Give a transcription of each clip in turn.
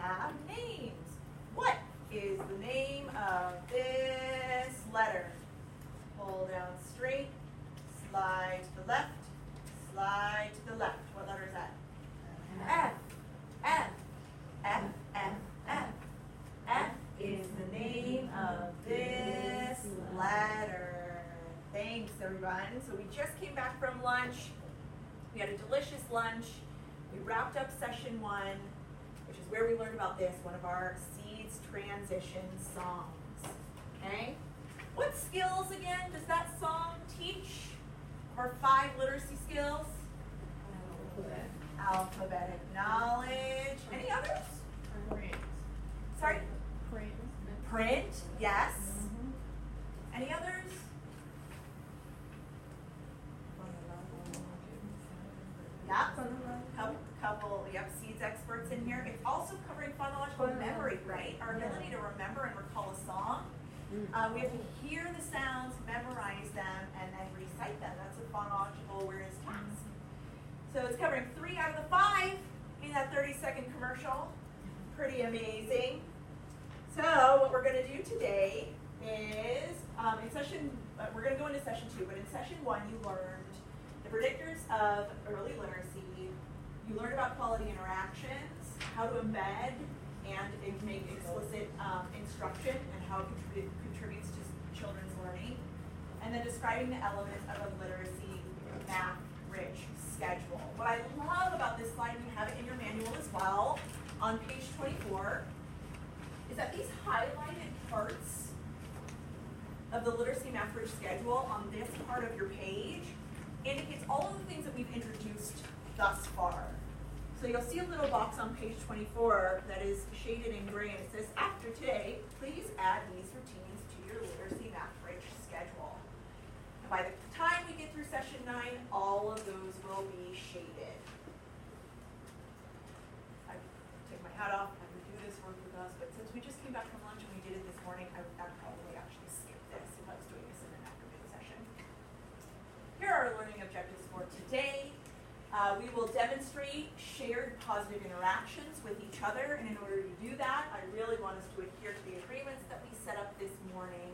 have names. What is the name of this letter? Pull down straight, slide to the left, slide to the left. What letter is that? F. F. F. F. F. F is the name of this letter. Thanks, everyone. So we just came back from lunch. We had a delicious lunch. We wrapped up session 1, which is where we learned about this, one of our Seeds Transition songs. Okay? What skills, again, does that song teach? Our 5 literacy skills? Alphabetic knowledge. Any others? Print. Sorry? Print. Print, yes. Any others? Yep. Couple, we have Seeds experts in here. It's also covering phonological memory, right? Our ability to remember and recall a song. We have to hear the sounds, memorize them, and then recite them. That's a phonological awareness task. So it's covering 3 out of the 5 in that 30-second commercial. Pretty amazing. So what we're going to do today is, we're going to go into session 2, but in session 1 you learned the predictors of early literacy. You learned about quality interactions, how to embed and make explicit instruction and how it contributes to children's learning, and then describing the elements of a literacy math-rich schedule. What I love about this slide, you have it in your manual as well, on page 24, is that these highlighted parts of the literacy math-rich schedule on this part of your page indicates all of the things that we've introduced thus far. So you'll see a little box on page 24 that is shaded in gray, and it says, after today, please add these routines to your literacy math-rich schedule. And by the time we get through session 9, all of those will be shaded. I take my hat off, I would do this work with us, but since we just came back from lunch and we did it this morning, I'd probably actually skip this if I was doing this in an academic session. Here are our learning objectives for today. We will demonstrate shared positive interactions with each other, and in order to do that, I really want us to adhere to the agreements that we set up this morning,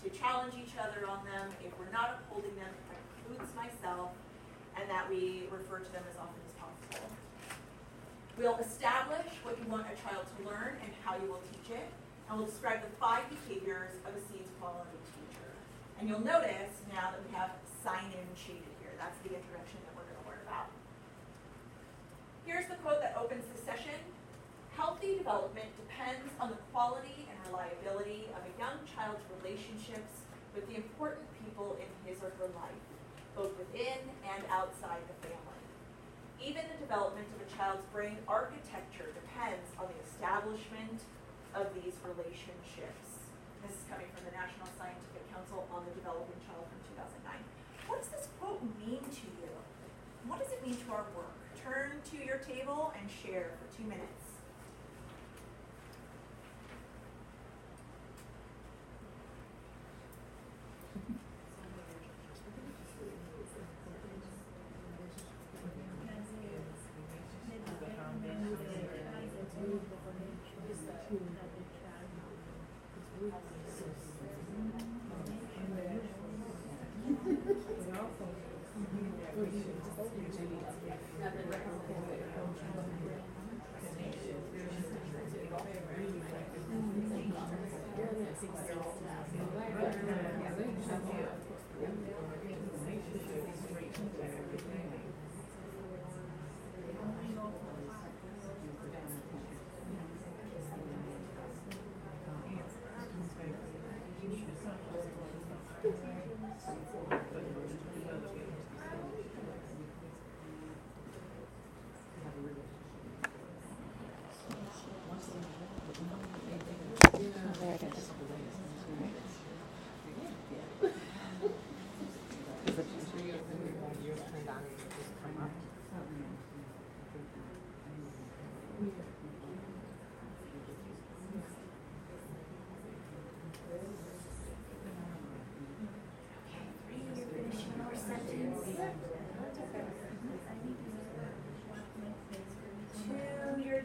to challenge each other on them. If we're not upholding them, it includes myself, and that we refer to them as often as possible. We'll establish what you want a child to learn and how you will teach it, and we'll describe the 5 behaviors of a Seeds quality teacher. And you'll notice now that we have sign-in shaded here. That's the introduction that we're going to learn about. Here's the quote that opens the session. Healthy development depends on the quality and reliability of a young child's relationships with the important people in his or her life, both within and outside the family. Even the development of a child's brain architecture depends on the establishment of these relationships. This is coming from the National Scientific Council on the Developing Child from 2009. What does this quote mean to you? What does it mean to our work? Turn to your table and share for 2 minutes.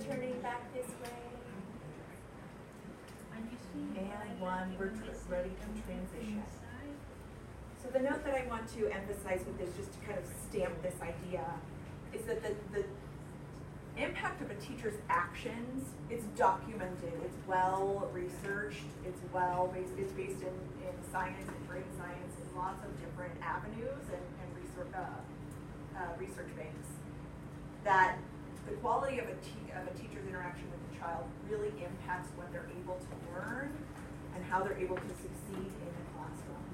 Turning back this way. one, we're ready to transition. So the note that I want to emphasize with this, just to kind of stamp this idea, is that the impact of a teacher's actions, it's documented, it's well researched, it's based in science and brain science and lots of different avenues and research banks. That the quality of a teacher's interaction with the child really impacts what they're able to learn and how they're able to succeed in the classroom.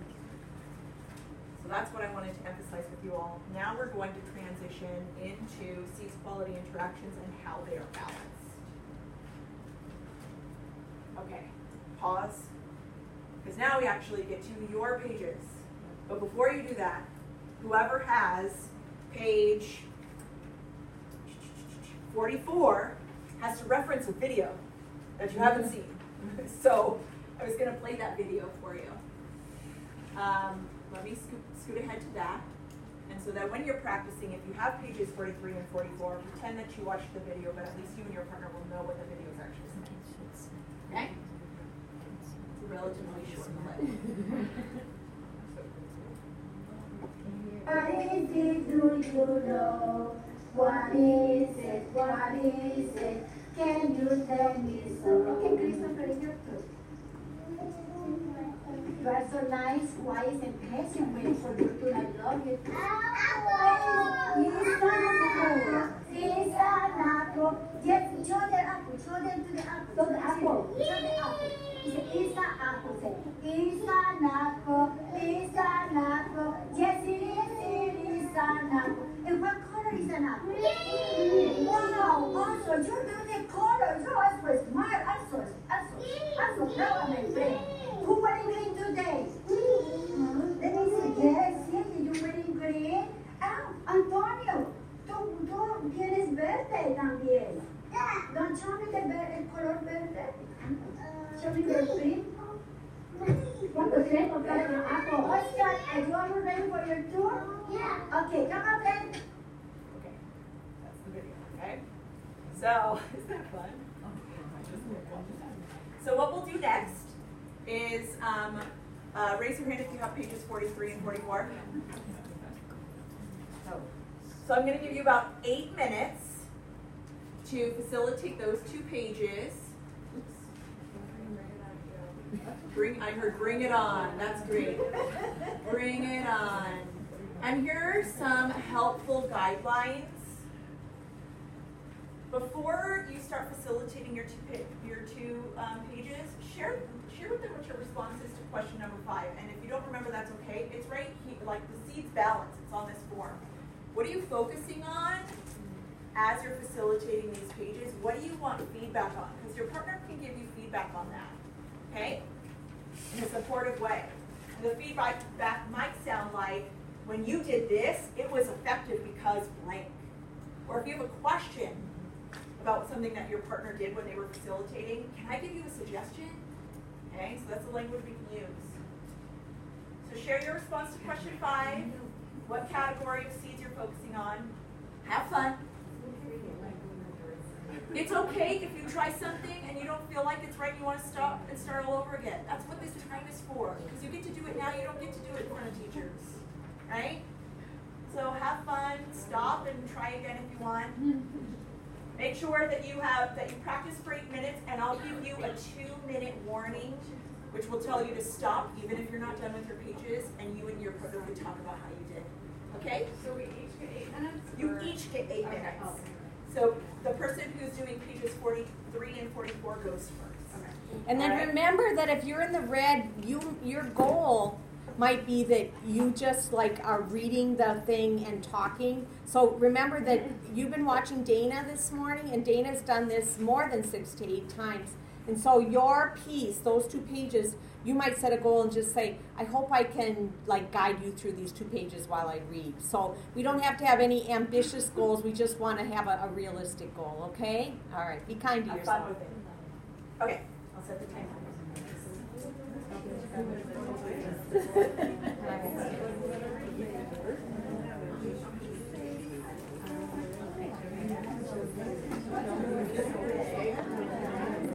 So that's what I wanted to emphasize with you all. Now we're going to transition into SEED's quality interactions and how they are balanced. Okay, pause. Because now we actually get to your pages. But before you do that, whoever has page 44 has to reference a video that you haven't seen. So I was going to play that video for you. Let me scoot ahead to that. And so that when you're practicing, if you have pages 43 and 44, pretend that you watched the video, but at least you and your partner will know what the video is actually saying. Okay? It's a relatively short clip. Do you know what is it? What is it? Can you tell me so? Okay, Christopher, you're good. You are so nice, wise, and patient, waiting for you to I love you. It's an apple. Yes, show the apple. Show them to the apple. Show the apple. Show the apple. It's an apple. Say, it's an apple. It's an apple. Yes, it is an apple. And what color is an apple? Wow, awesome. You know the color. You are so smart. Also, now my friend. Who wearing green today? Let me see. Yes, Cindy, you wearing green? Antonio, tú tienes verde también. Don't show me el color verde. Show me the green. Oscar, are you all ready for your tour? Yeah. Okay, come on then. Okay, that's the video, okay? So, is that fun? So what we'll do next is raise your hand if you have pages 43 and 44. So I'm going to give you about 8 minutes to facilitate those 2 pages. I heard bring it on. That's great. Bring it on. And here are some helpful guidelines. Before you start facilitating your two pages, share with them what your response is to question number 5. And if you don't remember, that's okay. It's right here, like the SEED's balance. It's on this form. What are you focusing on as you're facilitating these pages? What do you want feedback on? Because your partner can give you feedback on that, okay? In a supportive way. And the feedback might sound like, when you did this, it was effective because blank. Or if you have a question about something that your partner did when they were facilitating, can I give you a suggestion? Okay, so that's the language we can use. So share your response to question 5, what category of SEEDs you're focusing on. Have fun. It's okay if you try something and you don't feel like it's right, you want to stop and start all over again. That's what this time is for. Because you get to do it now, you don't get to do it in front of teachers. Right? So have fun, stop and try again if you want. Make sure that you practice for 8 minutes, and I'll give you a 2-minute warning, which will tell you to stop even if you're not done with your pages, and you and your partner would talk about how you did. Okay? So we each get 8 minutes? You each get 8 minutes. Okay. So the person who's doing pages 43 and 44 goes first. Okay. And then remember that if you're in the red, your goal might be that you just are reading the thing and talking. So remember that you've been watching Dana this morning, and Dana's done this more than 6 to 8 times. And so your piece, those 2 pages, you might set a goal and just say, I hope I can guide you through these 2 pages while I read. So we don't have to have any ambitious goals. We just want to have a realistic goal, okay? All right, be kind to yourself. Fun with it. Okay, I'll set the timer.